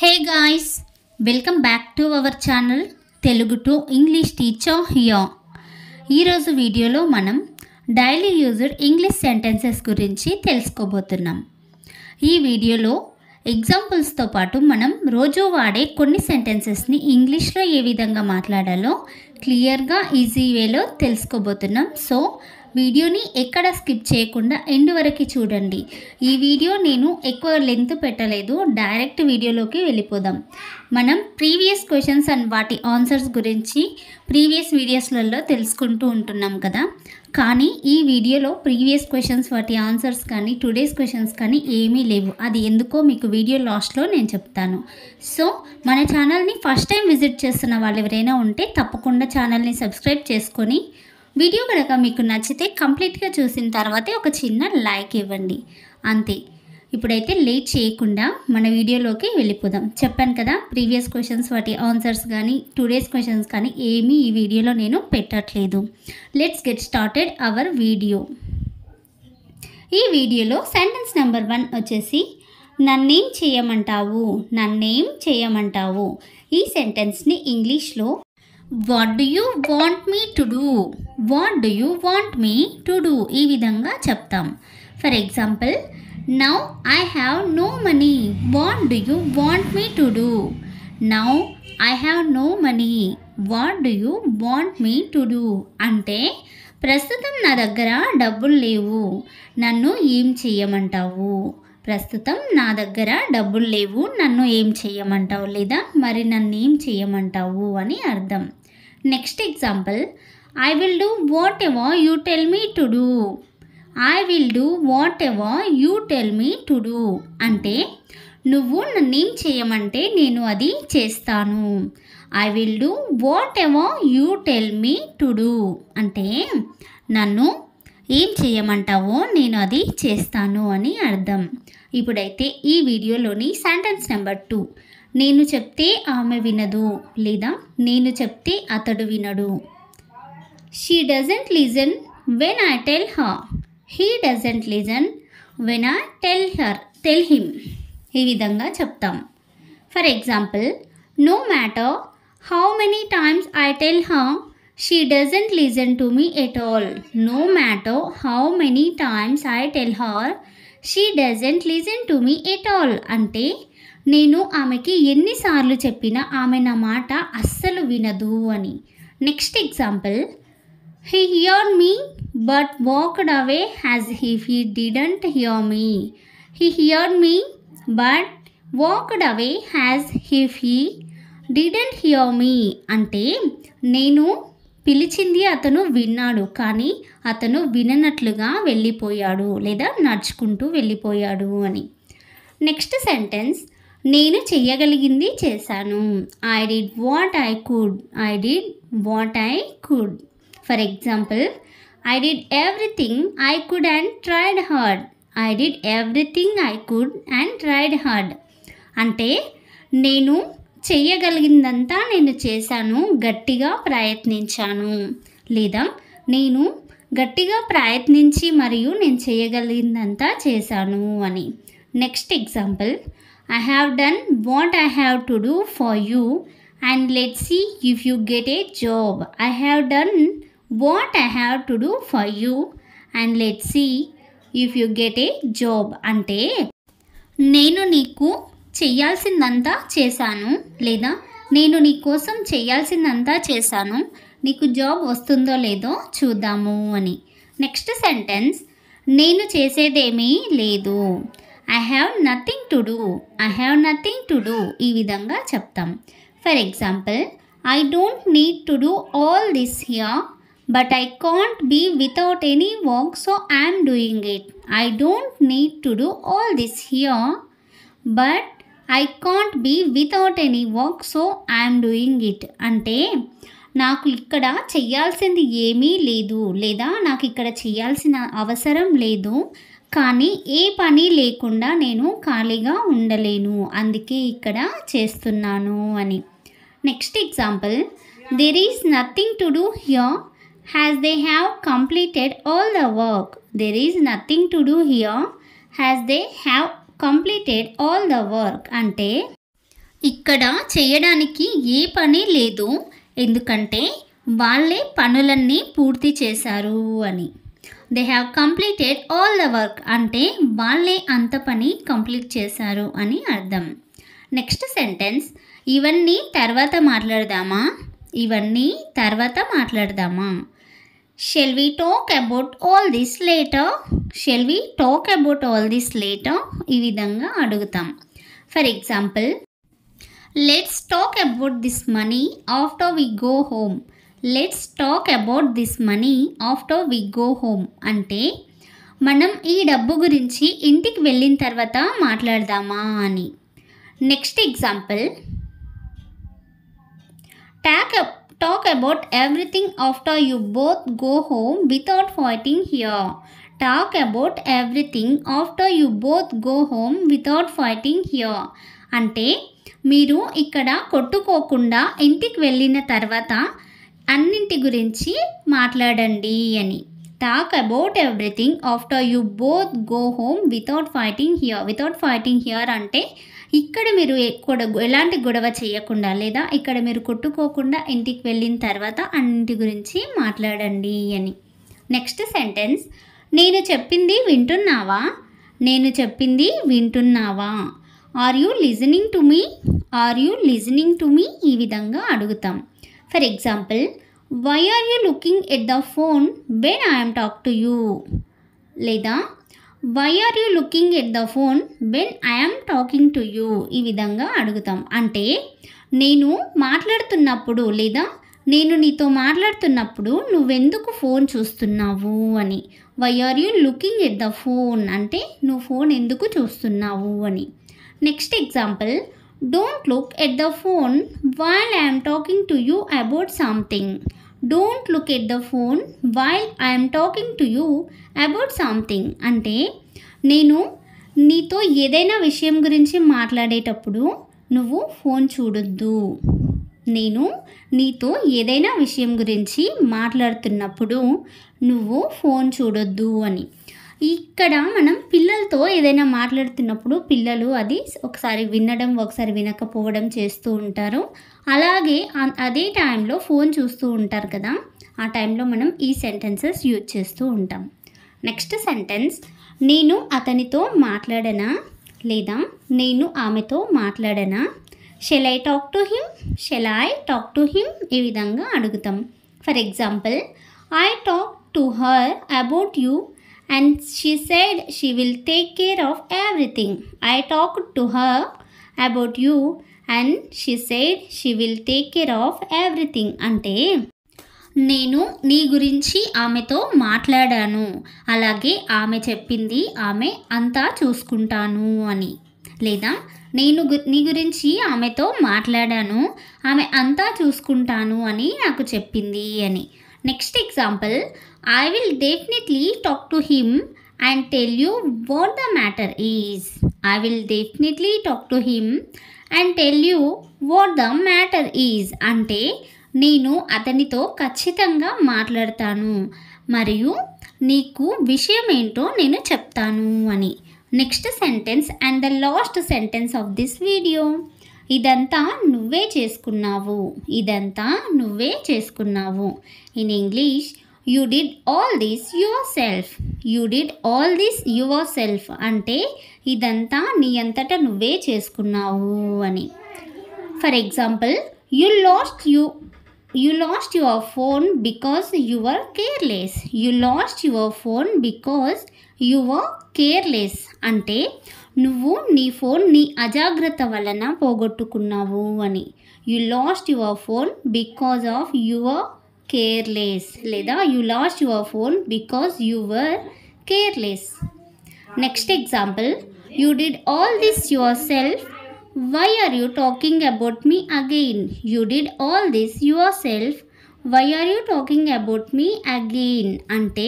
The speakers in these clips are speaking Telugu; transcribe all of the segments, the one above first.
Hey guys, welcome back to our channel Telugu to English teacher here. ఈరోజు వీడియోలో మనం డైలీ యూజ్డ్ ఇంగ్లీష్ సెంటెన్సెస్ గురించి తెలుసుకోబోతున్నాం. ఈ వీడియోలో ఎగ్జాంపుల్స్తో పాటు మనం రోజు వాడే కొన్ని సెంటెన్సెస్ని ఇంగ్లీష్లో ఏ విధంగా మాట్లాడాలో క్లియర్గా ఈజీ వేలో తెలుసుకోబోతున్నాం. సో వీడియోని ఎక్కడ స్కిప్ చేయకుండా ఎండ్ వరకు చూడండి. ఈ వీడియో నేను ఎక్కువ లెంత్ పెట్టలేదు, డైరెక్ట్ వీడియోలోకి వెళ్ళిపోదాం. మనం ప్రీవియస్ క్వశ్చన్స్ అండ్ వాటి ఆన్సర్స్ గురించి ప్రీవియస్ వీడియోస్లలో తెలుసుకుంటూ ఉంటున్నాం కదా, కానీ ఈ వీడియోలో ప్రీవియస్ క్వశ్చన్స్ వాటి ఆన్సర్స్ కానీ టుడేస్ క్వశ్చన్స్ కానీ ఏమీ లేవు. అది ఎందుకో మీకు వీడియో లాస్ట్లో నేను చెప్తాను. సో మన ఛానల్ని ఫస్ట్ టైం విజిట్ చేస్తున్న వాళ్ళు ఎవరైనా ఉంటే తప్పకుండా ఛానల్ని సబ్స్క్రైబ్ చేసుకొని వీడియో కనుక మీకు నచ్చితే కంప్లీట్గా చూసిన తర్వాతే ఒక చిన్న లైక్ ఇవ్వండి, అంతే. ఇప్పుడైతే లేట్ చేయకుండా మన వీడియోలోకి వెళ్ళిపోదాం. చెప్పాను కదా, ప్రీవియస్ క్వశ్చన్స్ వాటి ఆన్సర్స్ కానీ టుడేస్ క్వశ్చన్స్ కానీ ఏమీ ఈ వీడియోలో నేను పెట్టట్లేదు. Let's get started our video. ఈ వీడియోలో సెంటెన్స్ నెంబర్ 1 వచ్చేసి నన్నేం చేయమంటావు, నన్నేం చేయమంటావు. ఈ సెంటెన్స్ని ఇంగ్లీష్లో what do you want me to do, what do you want me to do ఈ విధంగా చెప్తాం. For example, now I have no money, what do you want me to do. Now I have no money, what do you want me to do అంటే ప్రస్తుతం నా దగ్గర డబ్బులు లేవు, నన్ను ఏం చేయమంటావు. ప్రస్తుతం నా దగ్గర డబ్బులు లేవు, నన్ను ఏం చేయమంటావు, లేదా మరి నన్ను ఏం చేయమంటావు అని అర్థం. Next example, I will do what ever you tell me to do. I will do what ever you tell me to do అంటే నువ్వు నన్నేం చేయమంటే నేను అది చేస్తాను. I will do what ever you tell me to do అంటే నన్ను ఏం చేయమంటావో నేను అది చేస్తాను అని అర్థం. ఇప్పుడైతే ఈ వీడియోలోని సెంటెన్స్ నెంబర్ 2, నేను చెప్తే ఆమె వినదు, లేదా నేను చెప్తే అతడు వినడు. She doesn't listen when I tell her, he doesn't listen when I tell him ఈ విధంగా చెప్తాం. For example, no matter how many times I tell her, she doesn't listen to me at all. No matter how many times I tell her, she doesn't listen to me at all అంటే నేను ఆమెకి ఎన్నిసార్లు చెప్పినా ఆమె నా మాట అస్సలు వినదు అని. Next example, he heard me but walked away as if he didn't hear me. He heard me but walked away as if he didn't hear me అంటే నేను పిలిచింది అతను విన్నాడు, కానీ అతను విననట్లుగా వెళ్ళిపోయాడు లేదా నడుచుకుంటూ వెళ్ళిపోయాడు అని. నెక్స్ట్ సెంటెన్స్, నేను చెయ్యగలిగింది చేశాను. I did what I could, I did what I could. For example, I did everything I could and tried hard. I did everything I could and tried hard అంటే నేను చెయ్యగలిగిందంతా నేను చేశాను, గట్టిగా ప్రయత్నించాను, లేదా నేను గట్టిగా ప్రయత్నించి మరియు నేను చేయగలిగిందంతా చేశాను అని. Next example, I have done what I have to do for you and let's see if you get a job. I have done what I have to do for you and let's see if you get a job అంటే నేను నీకు చెయ్యాల్సిందంతా చేశాను, లేదా నేను నీ కోసం చెయ్యాల్సిందంతా చేశాను, నీకు జాబ్ వస్తుందో లేదో చూద్దాము అని. నెక్స్ట్ సెంటెన్స్, నేను చేసేదేమీ లేదు. I have nothing to do, I have nothing to do ఈ విధంగా చెప్తాం. For example, I don't need to do all this here but I can't be without any work so I'm doing it. I don't need to do all this here but I can't be without any work so I'm doing it అంటే నాకు ఇక్కడ చెయ్యాల్సింది ఏమీ లేదు, లేదా నాకు ఇక్కడ చేయాల్సిన అవసరం లేదు, కానీ ఏ పని లేకుండా నేను ఖాళీగా ఉండలేను, అందుకే ఇక్కడ చేస్తున్నాను అని. Next example, there is nothing to do here has they have completed all the work. There is nothing to do here has they have completed all the work అంటే ఇక్కడ చేయడానికి ఏ పని లేదు, ఎందుకంటే వాళ్ళే పనులన్నీ పూర్తి చేశారు అని. They have completed all the work అంటే వాళ్ళే అంత పని కంప్లీట్ చేశారు అని అర్థం. నెక్స్ట్ సెంటెన్స్, ఇవన్నీ తర్వాత మాట్లాడదామా, ఇవన్నీ తర్వాత మాట్లాడదామా. Shall we talk about all this later, shall we talk about all this later, ఈ విధంగా అడుగుతాం. For example, let's talk about this money after we go home. Let's talk about this money after we go home అంటే మనం ఈ డబ్బు గురించి ఇంటికి వెళ్ళిన తర్వాత మాట్లాడదామా అని. Next example, talk about everything after you both go home without fighting here. Talk about everything after you both go home without fighting here అంటే మీరు ఇక్కడ కొట్టుకోకుండా ఇంటికి వెళ్ళిన తర్వాత అన్నింటి గురించి మాట్లాడండి అని. Talk about everything after you both go home without fighting here. Without fighting here అంటే ఇక్కడ మీరు ఎలాంటి గొడవ చేయకుండా లేదా ఇక్కడ మీరు కొట్టుకోకుండా ఇంటికి వెళ్ళిన తర్వాత అన్నింటి గురించి మాట్లాడండి అని. నెక్స్ట్ సెంటెన్స్, నేను చెప్పింది వింటున్నావా, నేను చెప్పింది వింటున్నావా. Are you listening to me, are you listening to me, ఈ విధంగా అడుగుతాం. For example, why are you looking at the phone when I'm talk to you, లేదా why are you looking at the phone when I'm talking to you, ఈ విధంగా అడుగుతాం. అంటే నేను మాట్లాడుతున్నప్పుడు లేదా నేను నీతో మాట్లాడుతున్నప్పుడు నువ్వెందుకు ఫోన్ చూస్తున్నావు అని. Why are you looking at the phone అంటే నువ్వు ఫోన్ ఎందుకు చూస్తున్నావు అని. Next example, don't look at the phone while I'm talking to you about something. Don't look at the phone while I'm talking to you about something అంటే నేను నీతో ఏదైనా విషయం గురించి మాట్లాడేటప్పుడు నువ్వు ఫోన్ చూడొద్దు. నేను నీతో ఏదైనా విషయం గురించి మాట్లాడుతున్నప్పుడు నువ్వు ఫోన్ చూడొద్దు అని. ఇక్కడ మనం పిల్లలతో ఏదైనా మాట్లాడుతున్నప్పుడు పిల్లలు అది ఒకసారి వినడం ఒకసారి వినకపోవడం చేస్తూ ఉంటారు. అలాగే అదే టైంలో ఫోన్ చూస్తూ ఉంటారు కదా, ఆ టైంలో మనం ఈ సెంటెన్సెస్ యూజ్ చేస్తూ ఉంటాం. నెక్స్ట్ సెంటెన్స్, నేను అతనితో మాట్లాడనా లేదా నేను ఆమెతో మాట్లాడనా. Shall I talk to him, shall I talk to him, ఈ విధంగా అడుగుతాం. For example, I talk to her about you and she said she will take care of everything. I talked to her about you and she said she will take care of everything అంటే నేను నీ గురించి ఆమెతో మాట్లాడాను, అలాగే ఆమె చెప్పింది ఆమె అంతా చూసుకుంటాను అని. లేదా నేను నీ గురించి ఆమెతో మాట్లాడాను, ఆమె అంతా చూసుకుంటాను అని నాకు చెప్పింది అని. Next example, I will definitely talk to him and tell you what the matter is. I will definitely talk to him and tell you what the matter is అంటే నేను అతనితో ఖచ్చితంగా మాట్లాడతాను మరియు నీకు విషయం ఏంటో నేను చెప్తాను అని. Next sentence and the last sentence of this video, ఇదంతా నువ్వే చేసుకున్నావు, ఇదంతా నువ్వే చేసుకున్నావు. In English, you did all this your self. You did all this your self అంటే ఇదంతా నీ అంతటా నువ్వే చేసుకున్నావు అని. For example, you lost your phone because you were careless. You lost your phone because you were careless అంటే నువ్వు నీ ఫోన్ నీ అజాగ్రత్త వలన పోగొట్టుకున్నావు అని. You lost your phone because of your careless లేదా you lost your phone because you were careless. Next example, you did all this yourself, why are you talking about me again. You did all this yourself, why are you talking about me again అంటే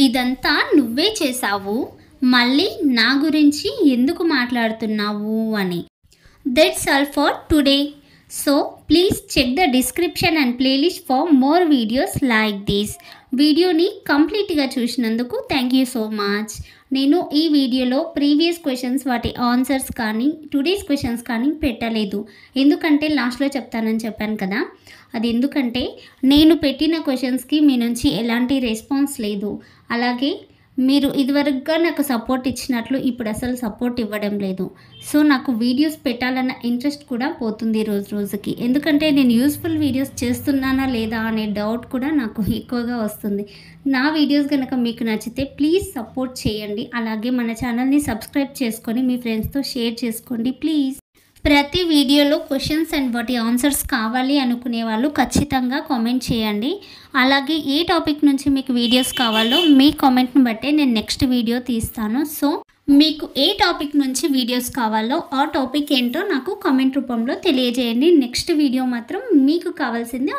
ఇదంతా నువ్వే చేసావు, మళ్ళీ నా గురించి ఎందుకు మాట్లాడుతున్నావు అని. That's all for today. So please check the description and playlist for more videos like this. వీడియోని కంప్లీట్గా చూసినందుకు థ్యాంక్ యూ సో మచ్. నేను ఈ వీడియోలో ప్రీవియస్ క్వశ్చన్స్ వాటి ఆన్సర్స్ కానీ టుడేస్ క్వశ్చన్స్ కానీ పెట్టలేదు. ఎందుకంటే లాస్ట్లో చెప్తానని చెప్పాను కదా. అది ఎందుకంటే నేను పెట్టిన క్వశ్చన్స్కి మీ నుంచి ఎలాంటి రెస్పాన్స్ లేదు. అలాగే మీరు ఇదివరకుగా నాకు సపోర్ట్ ఇచ్చినట్లు ఇప్పుడు అసలు సపోర్ట్ ఇవ్వడం లేదు. సో నాకు వీడియోస్ పెట్టాలన్న ఇంట్రెస్ట్ కూడా పోతుంది రోజు రోజుకి. ఎందుకంటే నేను యూస్ఫుల్ వీడియోస్ చేస్తున్నానా లేదా అనే డౌట్ కూడా నాకు ఎక్కువగా వస్తుంది. నా వీడియోస్ కనుక మీకు నచ్చితే ప్లీజ్ సపోర్ట్ చేయండి. అలాగే మన ఛానల్ని సబ్స్క్రైబ్ చేసుకొని మీ ఫ్రెండ్స్తో షేర్ చేసుకోండి ప్లీజ్. ప్రతి వీడియోలో క్వశ్చన్స్ అండ్ వాటి ఆన్సర్స్ కావాలి అనుకునే వాళ్ళు ఖచ్చితంగా కామెంట్ చేయండి. అలాగే ఏ టాపిక్ నుంచి మీకు వీడియోస్ కావాలో మీ కామెంట్ని బట్టే నేను నెక్స్ట్ వీడియో తీస్తాను. సో మీకు ఏ టాపిక్ నుంచి వీడియోస్ కావాలో ఆ టాపిక్ ఏంటో నాకు కామెంట్ రూపంలో తెలియజేయండి. నెక్స్ట్ వీడియో మాత్రం మీకు కావాల్సిందే